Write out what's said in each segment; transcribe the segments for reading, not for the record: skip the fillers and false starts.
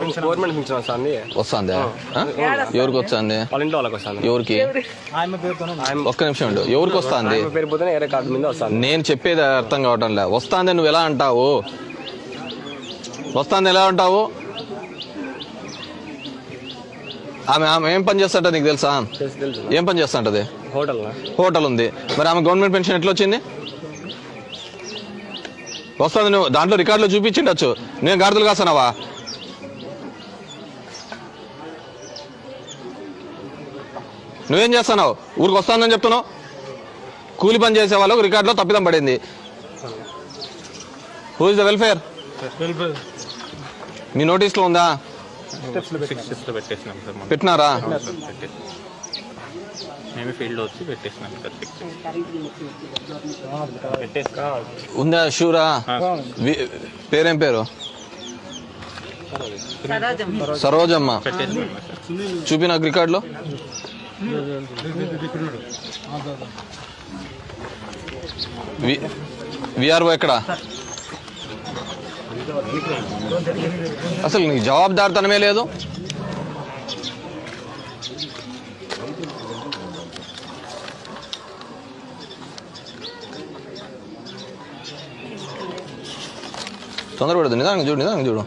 Government pension వస్తుంది. వస్తుందా? ఎవరికి వస్తుంది? వాళ్ళ ఇంట్లో వాళ్ళకి వస్తుంది. ఎవరికి? ఒక్క నిమిషం ఉండు. ఎవరికి వస్తుంది? పేరు పోతే వేరే కార్డు మీద వస్తుంది. నేను చెప్పేది అర్థం కావటం లే. వస్తుంది నువ్వు ఎలా అంటావు? వస్తుంది ఎలా అంటావు? ఆమె ఏం పని చేస్తాంట నీకు తెలుసా? ఏం పని చేస్తాంటది? హోటల్ ఉంది. మరి ఆమె గవర్నమెంట్ పెన్షన్ ఎట్లా వచ్చింది? వస్తుంది. నువ్వు దాంట్లో రికార్డులో చూపించిండొచ్చు. నేను గాడిదలు కాస్తానావా? నువ్వేం చేస్తున్నావు? ఊరికి వస్తానని చెప్తున్నావు. కూలి పని చేసే వాళ్ళకు రికార్డులో తప్పిదం పడింది. Who is the welfare? మీ నోటీస్లో ఉందా? పెట్టినారా? ఉందా? షూరా? పేరేం పేరు? సరోజమ్మ. చూపి నాకు రికార్డులో. విఆర్ఓ ఎక్కడ? అసలు నీకు జవాబుదారితనమే లేదు. తొందరపడదు. నిదానంగా చూడు.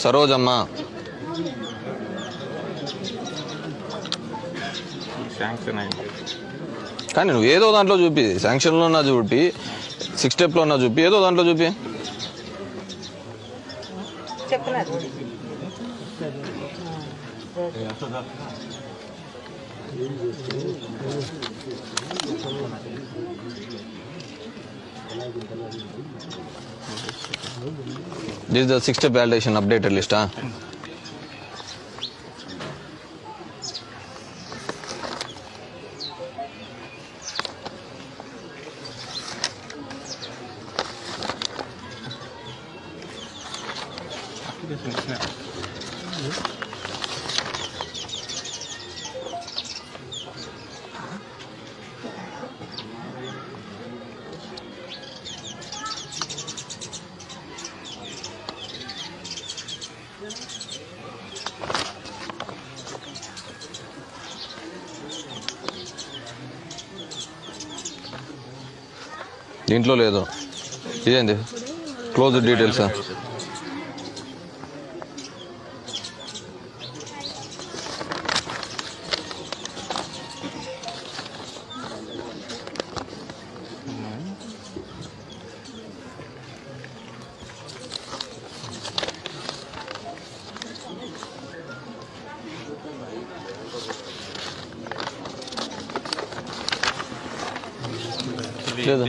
సరోజమ్మ. కానీ నువ్వు ఏదో దాంట్లో చూపి, శాంక్షన్లో ఉన్నా చూపి, 6 స్టెప్లో ఉన్నా చూపి, ఏదో దాంట్లో చూపి. This is the 6 step validation updated list. దీంట్లో లేదు. ఇదేంటి? Close details.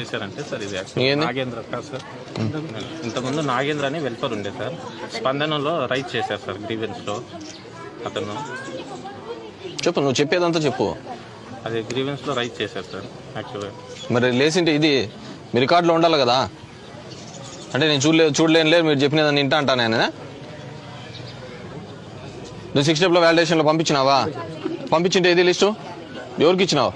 చేశారంటే సార్ ఇది నాగేంద్ర కాదు సార్. ఇంతకుముందు నాగేంద్ర అని వెల్ఫేర్ ఉండే సార్. స్పందనలో రైట్ చేశారు సార్ గ్రీవెన్స్లో. అతను చెప్పు, నువ్వు చెప్పేదంతా చెప్పు. అదే గ్రీవెన్స్లో రైట్ చేశారు సార్ యాక్చువల్గా. మరి లేసింటే ఇది మీ రికార్డులో ఉండాలి కదా. అంటే నేను చూడలేను లేదు, మీరు చెప్పినదాన్ని వింటా అంటా నేను. నువ్వు 6 స్టెప్లో వ్యాలిడేషన్లో పంపించినావా? పంపించింటే ఇది లిస్టు ఎవరికి ఇచ్చినావు?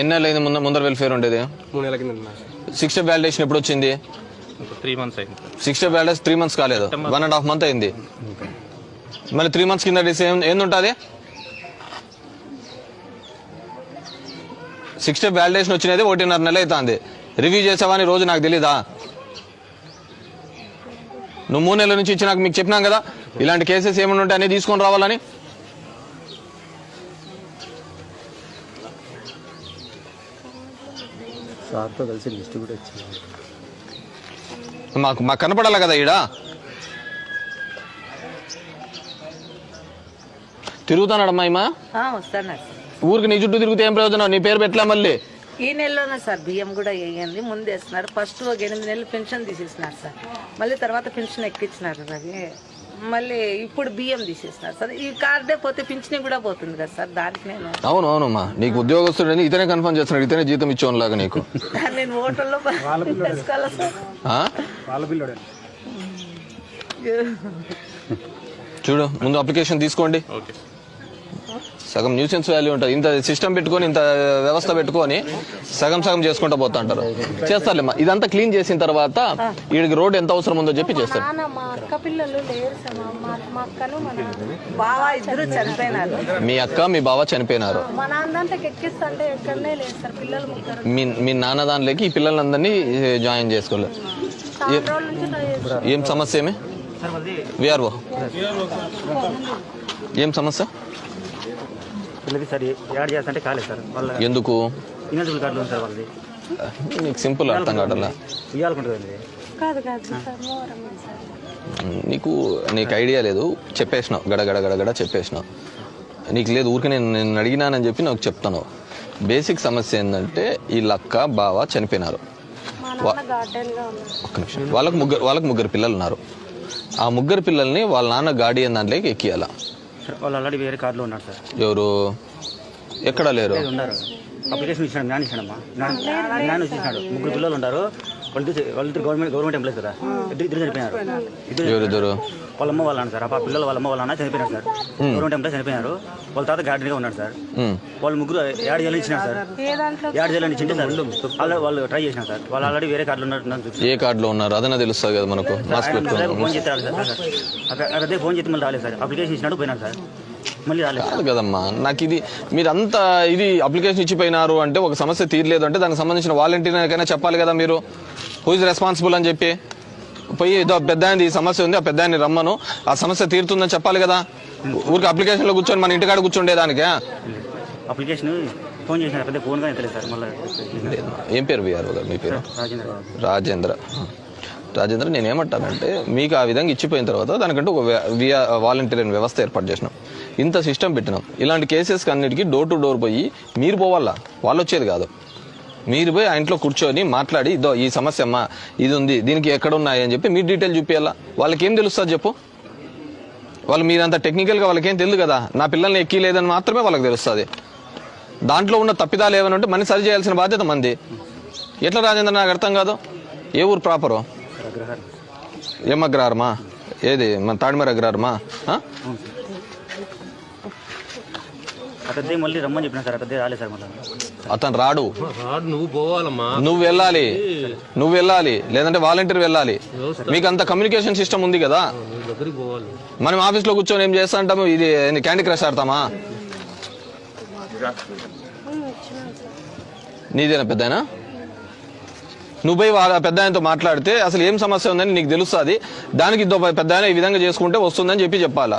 ఎన్నేళ్ళు అయింది ముందర వెల్ఫేర్ ఉండేది? 6 స్టెప్ వ్యాలిడేషన్ ఎప్పుడు వచ్చింది? 3 months అయింది. 6 స్టెప్ వ్యాలిడేషన్ 3 months కాలేదు, 1.5 months అయింది. మళ్ళీ 3 months కింద ఏందుంటుంది? 6 స్టెప్ వ్యాలిడేషన్ వచ్చినది 1.5 నెల అవుతుంది. రివ్యూ చేసావని రోజు నాకు తెలీదా? నువ్వు 3 నెలల నుంచి ఇచ్చి నాకు మీకు చెప్పినాం కదా ఇలాంటి కేసెస్ ఏమైనా ఉంటాయి అని తీసుకొని రావాలని. సార్తో కలిసి లిస్ట్ కూడా ఇచ్చింది. మాకు కనపడాలి కదా. ఈడ తిరుగుతానమ్మా ఇమా. ఊరికి నీ చుట్టూ తిరిగితే ఏం ప్రయోజనం? నీ పేరు పెట్టలే మళ్ళీ. ఈ నెలలోనే సార్ బియ్యం కూడా వేయండి ముందు వేస్తున్నారు. ఫస్ట్ 8 నెలలు పెన్షన్ తీసేసినారు సార్. మళ్ళీ తర్వాత పెన్షన్ ఎక్కించినారు. అది మళ్ళీ ఇప్పుడు బియ్యం తీసేస్తున్నారు సార్. ఈ కార్డే పోతే పింఛన్ కూడా పోతుంది కదా సార్. దానికి నేను అవునమ్మా నీకు ఉద్యోగస్తుడని ఇతనే కన్ఫర్మ్ చేస్తున్నాడు. ఇతనే జీతం ఇచ్చేలాగా నీకు. నేను హోటల్లో చూడు ముందు అప్లికేషన్ తీసుకోండి. సగం న్యూసెన్స్ వాల్యూ ఉంటుంది. ఇంత సిస్టమ్ పెట్టుకొని ఇంత వ్యవస్థ పెట్టుకొని సగం సగం చేసుకుంటూ పోతా అంటారు. చేస్తారులేమ్మా, ఇదంతా క్లీన్ చేసిన తర్వాత వీడికి రోడ్ ఎంత అవసరం ఉందో చెప్పి చేస్తారు. మా అక్క పిల్లలు లేరు సార్, మా అక్కను మా నాన్న. బావా ఇద్దరు చనిపోయినారు. మీ అక్క మీ బావ చనిపోయినారు. మా నాన్న దాంట్లోకి ఎక్కిస్తుంటే ఎక్కడనే లేదు సార్, పిల్లలు ముగ్గురు. మీ నాన్న దాంట్లోకి ఈ పిల్లలందరినీ జాయిన్ చేసుకోలేదు. చాలా రోజుల నుంచి ట్రై చేస్తాం. ఏం సమస్య? ఏమి విఆర్ఓ ఏం సమస్య? పిల్లలకి సార్ యాడ్ చేస్తుంటే కాలేదు సార్. వాళ్ళ ఎందుకు? ఇన్ఎలిజిబుల్ కార్డులు ఉంది సార్ వాళ్ళది. నీకు సింపుల్ అర్థం కావట్లా. ఇవ్వాలనుకుంటుంది. కాదు సార్, మోరం సార్. నీకు ఐడియా లేదు, చెప్పేసినావు, గడగడ చెప్పేసినావు. నీకు లేదు, ఊరికి నేను అడిగినానని చెప్పి నాకు చెప్తాను. బేసిక్ సమస్య ఏంటంటే ఈ లక్క బావ చనిపోయినారు. మా నాన్న గార్డెన్ గా ఉన్నారు. ఒక్క నిమిషం. వాళ్ళకు ముగ్గురు పిల్లలు ఉన్నారు. ఆ ముగ్గురు పిల్లల్ని వాళ్ళ నాన్న గార్డియన్ దాంట్లోకి ఎక్కియాలా? సార్ వాళ్ళు ఆల్రెడీ వేరే కార్డులో ఉన్నారు సార్. ఎవరు? ఎక్కడా లేరు. ఉన్నారు. అప్లికేషన్ ఇచ్చినాడు, జ్ఞాన్ ఇచ్చినాడమ్మా. జ్ఞాన్ ఇచ్చినాడు. ముగ్గురు పిల్లలు ఉంటారు. వాళ్ళిద్దరు గవర్నమెంట్ ఎంప్లాయీస్ కదా, ఇద్దరు చనిపోయినారు. ఎవరిద్దరు? వాళ్ళ అమ్మ వాళ్ళ సార్. ఆ పిల్లలు వాళ్ళ అమ్మ వాళ్ళ చనిపోయినారు సార్. గవర్నమెంట్ ఎంప్లాయీస్ చనిపోయినారు. వాళ్ళ తాత గార్డెన్ గా ఉన్నాడు సార్. వాళ్ళు ముగ్గురు యాడ్ చేయాలని ఇచ్చినారు సార్. యాడ్ చేయాలని ఇచ్చింటే సార్ వాళ్ళు ట్రై చేసినారు సార్. వాళ్ళు ఆల్రెడీ వేరే కార్డులో ఉన్నారు. ఏ కార్డులో ఉన్నారు అదన్నా తెలుస్తుంది కదా మనకు. మాస్క్ పెట్టుకున్నాను ఫోన్ చేస్తే రాలేదు సార్. అదే ఫోన్ చేస్తే మళ్ళీ రాలేదు సార్. అప్లికేషన్ ఇచ్చినాడు, పోయినాడు సార్. మళ్ళీ రాలేదు కాదు కదమ్మా. నాకు ఇది మీరంతా ఇది అప్లికేషన్ ఇచ్చిపోయినారు అంటే ఒక సమస్య తీరలేదు అంటే దానికి సంబంధించిన వాలంటీర్కైనా చెప్పాలి కదా మీరు. హూ ఇస్ రెస్పాన్సిబుల్ అని చెప్పి పోయి ఏదో పెద్ద ఈ సమస్య ఉంది, ఆ పెద్ద ఆయన్ని రమ్మను, ఆ సమస్య తీరుతుందని చెప్పాలి కదా. ఊరికి అప్లికేషన్లో కూర్చొని మన ఇంటికాడ కూర్చుండేదానికే. అప్లికేషన్ ఫోన్ చేసిన పెద్ద ఫోన్ గా ఎత్తలేదు సార్. మళ్ళీ ఏం పేరు విఆర్ఓ గారు? మీ పేరు? రాజేంద్ర. రాజేంద్ర, నేనేమంటానంటే మీకు ఆ విధంగా ఇచ్చిపోయిన తర్వాత దానికంటే ఒక వాలంటీర్ వ్యవస్థ ఏర్పాటు చేసినాం, ఇంత సిస్టమ్ పెట్టినాం. ఇలాంటి కేసెస్కి అన్నిటికీ డోర్ టు డోర్ పోయి మీరు పోవాలా, వాళ్ళు వచ్చేది కాదు. మీరు పోయి ఆ ఇంట్లో కూర్చొని మాట్లాడి ఇదో ఈ సమస్య అమ్మా ఇది ఉంది, దీనికి ఎక్కడ ఉన్నాయి అని చెప్పి మీరు డీటెయిల్ చూపించాలా. వాళ్ళకి ఏం తెలుస్తుంది చెప్పు? వాళ్ళు మీరంత టెక్నికల్గా వాళ్ళకేం తెలియదు కదా. నా పిల్లల్ని ఎక్కిలేదని మాత్రమే వాళ్ళకి తెలుస్తుంది. దాంట్లో ఉన్న తప్పిదాలు ఏమైనా ఉంటే మనం సరి చేయాల్సిన బాధ్యత మంది. ఎట్లా రాజేంద్ర నాకు అర్థం కాదు. ఏ ఊరు ప్రాపరు? ఏం అగ్రహారమా? ఏది మన తాడిమేర అగ్రహారమా? అతను మళ్ళీ రమ్మని చెప్పిన సార్. అతను రాలేదు సార్. మళ్ళీ అతను రాడు, నువ్వు పోవాలమ్మా. నువ్వు వెళ్ళాలి, లేదంటే వాలంటీర్ వెళ్ళాలి. మీకు అంత కమ్యూనికేషన్ సిస్టమ్ ఉంది కదా. మనం ఆఫీస్లో కూర్చొని ఏం చేస్తా అంటాము, ఇది క్యాండీ క్రష్ ఆడతామా? నీదేనా పెద్దయినా? నువ్వు పోయి వాళ్ళ పెద్ద ఆయనతో మాట్లాడితే అసలు ఏం సమస్య ఉందని నీకు తెలుస్తుంది. దానికి పెద్ద ఆయన ఈ విధంగా చేసుకుంటే వస్తుందని చెప్పాలా.